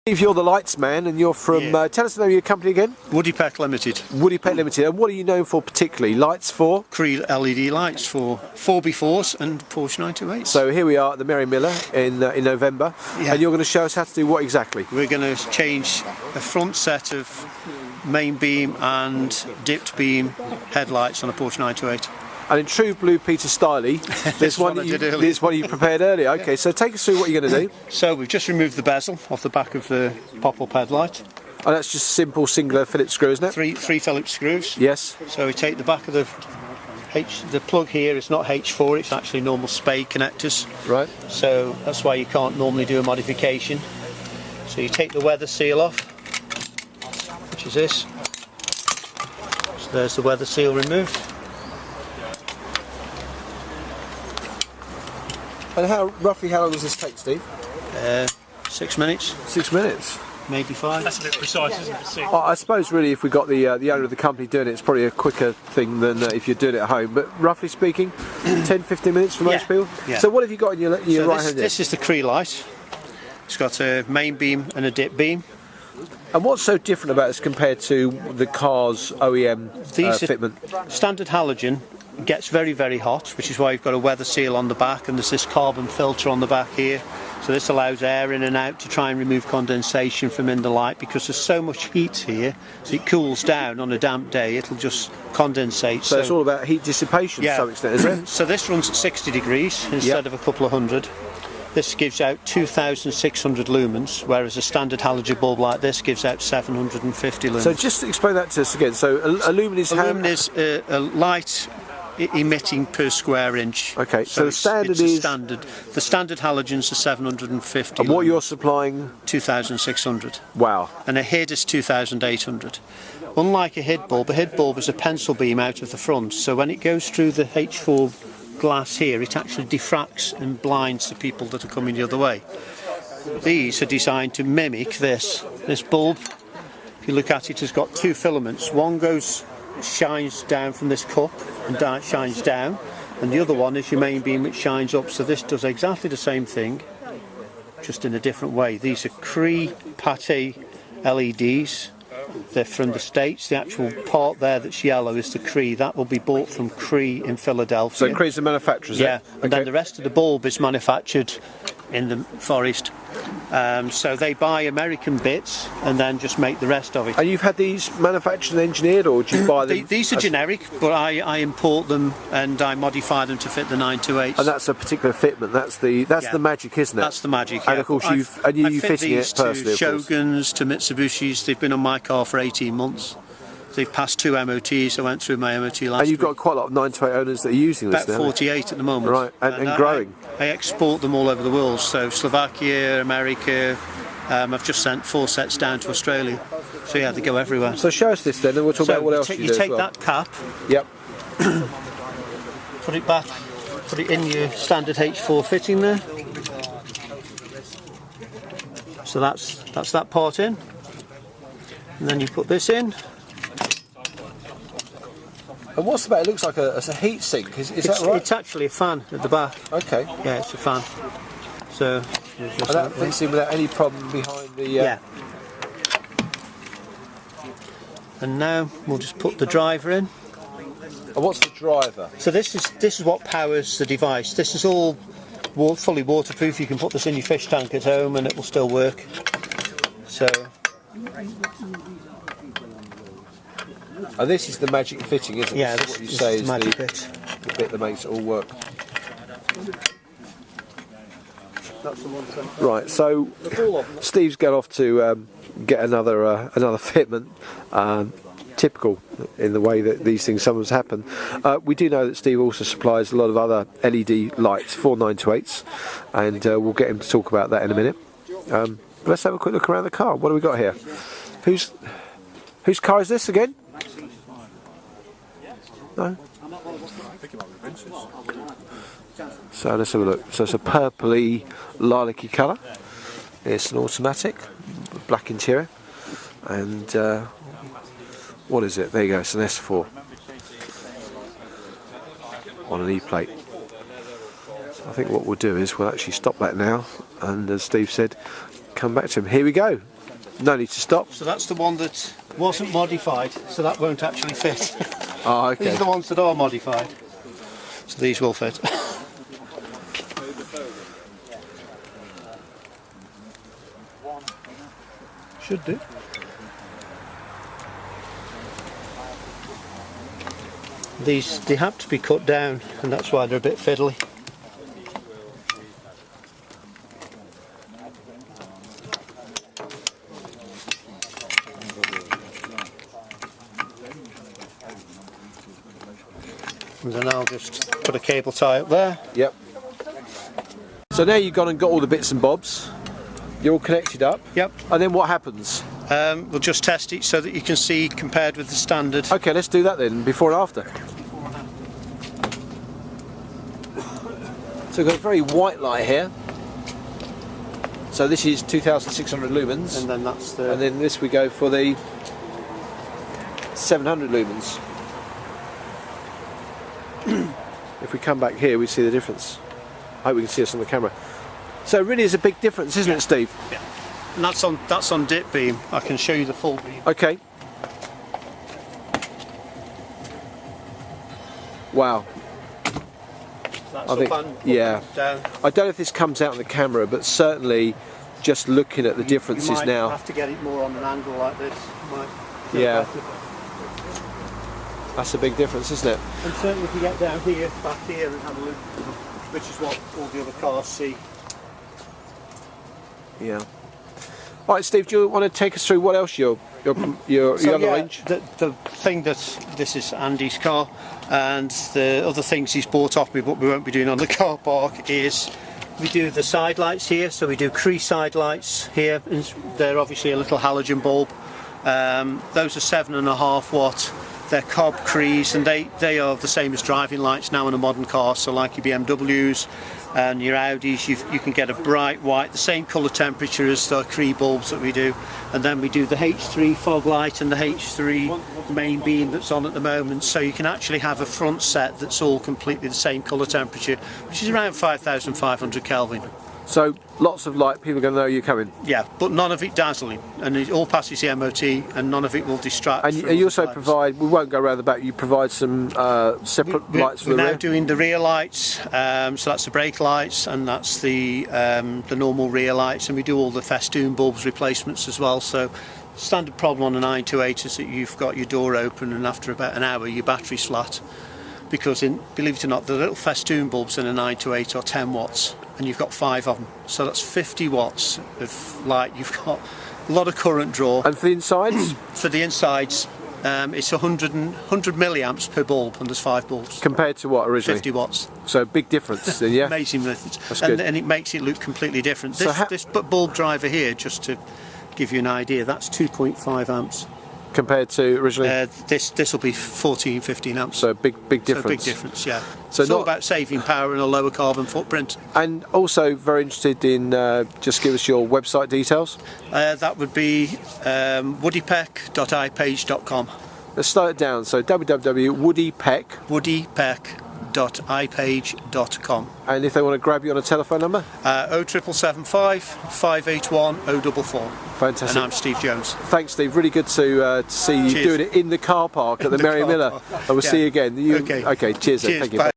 Steve, you're the lights man, and you're from, tell us the name of your company again. Woodypeck Limited. Woodypeck Limited. And what are you known for particularly? Lights for? CREE LED lights for 4x4s and Porsche 928s. So here we are at the Mary Miller in November, and you're going to show us how to do what exactly? We're going to change a front set of main beam and dipped beam headlights on a Porsche 928. And in true Blue Peter style, this one you prepared earlier. Okay, so take us through what you're going to do. So we've just removed the bezel off the back of the pop-up headlight. And that's just simple singular Phillips screw, isn't it? Three Phillips screws. Yes. So we take the back of the plug here. It's not H4. It's actually normal spade connectors. Right. So that's why you can't normally do a modification. So you take the weather seal off, which is this. So there's the weather seal removed. And roughly how long does this take, Steve? 6 minutes. 6 minutes? Maybe 5. That's a bit precise, isn't it? 6. I suppose really if we got the owner of the company doing it, it's probably a quicker thing than if you're doing it at home. But roughly speaking, 10-15 minutes for most people? Yeah. So what have you got in your right hand here? This is the CREE light. It's got a main beam and a dip beam. And what's so different about this compared to the car's OEM fitment? Standard halogen gets very, very hot, which is why you've got a weather seal on the back, and there's this carbon filter on the back here. So this allows air in and out to try and remove condensation from in the light, because there's so much heat here, so it cools down on a damp day, it'll just condensate. So it's all about heat dissipation to some extent, isn't it? So this runs at 60 degrees instead of a couple of hundred. This gives out 2,600 lumens, whereas a standard halogen bulb like this gives out 750 lumens. So just explain that to us again. So a lumen is how? A lumen is a light emitting per square inch. Okay, so the standard is the standard halogens are 750. And what you're supplying? 2,600. Wow. And a HID is 2,800. Unlike a HID bulb is a pencil beam out of the front, so when it goes through the H4 glass here, it actually diffracts and blinds the people that are coming the other way. These are designed to mimic this. This bulb, if you look at it, has got two filaments. One shines down from this cup and shines down, and the other one is your main beam which shines up. So this does exactly the same thing, just in a different way. These are CREE Pate LEDs. They're from the States. The actual part there that's yellow is the CREE. That will be bought from CREE in Philadelphia. So CREE's the manufacturer, and then the rest of the bulb is manufactured in the Forest. So they buy American bits and then just make the rest of it. And you've had these manufactured and engineered, or do you buy them? These are generic, but I import them and I modify them to fit the 928s. And that's a particular fitment. That's the magic, isn't it? That's the magic. And of course you're fitting it personally. To Shoguns, to Mitsubishis. They've been on my car for 18 months. They've passed 2 MOTs. I went through my MOT last week. And you've got quite a lot of 928 owners that are using this now. About 48 at the moment. Right, and growing. I export them all over the world, so Slovakia, America. I've just sent 4 sets down to Australia. So yeah, they go everywhere. So show us this then, and we'll talk about what else you do. You take that cap. Yep. Put it back. Put it in your standard H4 fitting there. So that's that part in. And then you put this in. And what's about? It looks like a heat sink. Is that right? It's actually a fan at the back. Okay. Yeah, it's a fan. So. And that fits in without any problem behind the. Yeah. And now we'll just put the driver in. And what's the driver? So this is what powers the device. This is all fully waterproof. You can put this in your fish tank at home and it will still work. So. And this is the magic fitting, isn't it? Yeah, this is what you say is the magic bit. The bit that makes it all work. Right, so Steve's going off to get another fitment. Typical in the way that these things sometimes happen. We do know that Steve also supplies a lot of other LED lights for 928s, and we'll get him to talk about that in a minute. But let's have a quick look around the car. What do we got here? Whose car is this again? No? So let's have a look. So it's a purpley, lilac-y colour. It's an automatic, black interior, and what is it? There you go. It's an S4 on an E-plate. So I think what we'll do is we'll actually stop that now, and as Steve said, come back to him. Here we go. No need to stop. So that's the one that wasn't modified, so that won't actually fit. Oh, okay. These are the ones that are modified. So these will fit. Should do. These, they have to be cut down, and that's why they're a bit fiddly. And then I'll just put a cable tie up there. Yep. So now you've gone and got all the bits and bobs. You're all connected up. Yep. And then what happens? We'll just test it so that you can see compared with the standard. Okay, let's do that then, before and after. So we've got a very white light here. So this is 2,600 lumens. And then that's the... And then this we go for the 700 lumens. If we come back here, we see the difference. I hope we can see us on the camera. So it really is a big difference, isn't it, Steve? Yeah. And that's on dip beam. I can show you the full beam. Okay. Wow. That's I think, up and yeah. Down. I don't know if this comes out on the camera, but certainly just looking at the differences you might now. have to get it more on an angle like this. Yeah. That's a big difference, isn't it? And certainly if you get down here, back here, and have a look, which is what all the other cars see. Yeah. All right, Steve, do you want to take us through what else your other range? The thing that this is Andy's car, and the other things he's bought off me, but we won't be doing on the car park, is we do the side lights here. So we do CREE side lights here. And they're obviously a little halogen bulb. Those are 7.5 watt. They're cob CREEs, and they are the same as driving lights now in a modern car. So like your BMWs and your Audis, you can get a bright white, the same colour temperature as the CREE bulbs that we do. And then we do the H3 fog light and the H3 main beam that's on at the moment. So you can actually have a front set that's all completely the same colour temperature, which is around 5,500 Kelvin. So lots of light, people are going to know you're coming. Yeah, but none of it dazzling, and it all passes the MOT, and none of it will distract. And you also provide, we won't go around the back, you provide some separate lights for the rear? We're now doing the rear lights, so that's the brake lights, and that's the normal rear lights, and we do all the festoon bulbs replacements as well. So standard problem on a 928 is that you've got your door open, and after about an hour your battery's flat. Because believe it or not, the little festoon bulbs in a 928 are 10 watts, and you've got 5 of them. So that's 50 watts of light. You've got a lot of current draw. And for the insides? For the insides, it's 100 milliamps per bulb, and there's 5 bulbs. Compared to what originally? 50 watts. So big difference then, yeah? Amazing difference. That's good. And it makes it look completely different. So This bulb driver here, just to give you an idea, that's 2.5 amps. Compared to originally? This will be 14, 15 amps. So big difference. So big difference, yeah. So it's all about saving power and a lower carbon footprint. And also very interested in, just give us your website details. That would be woodypeck.ipage.com. Let's slow it down. So woodypeck.ipage.com. And if they want to grab you on a telephone number? 07775 581 044. Fantastic. And I'm Steve Jones. Thanks, Steve. Really good to see you doing it in the car park at the Mary Miller. I will see you again. Okay. Okay, cheers. Cheers. Thank you. Bye.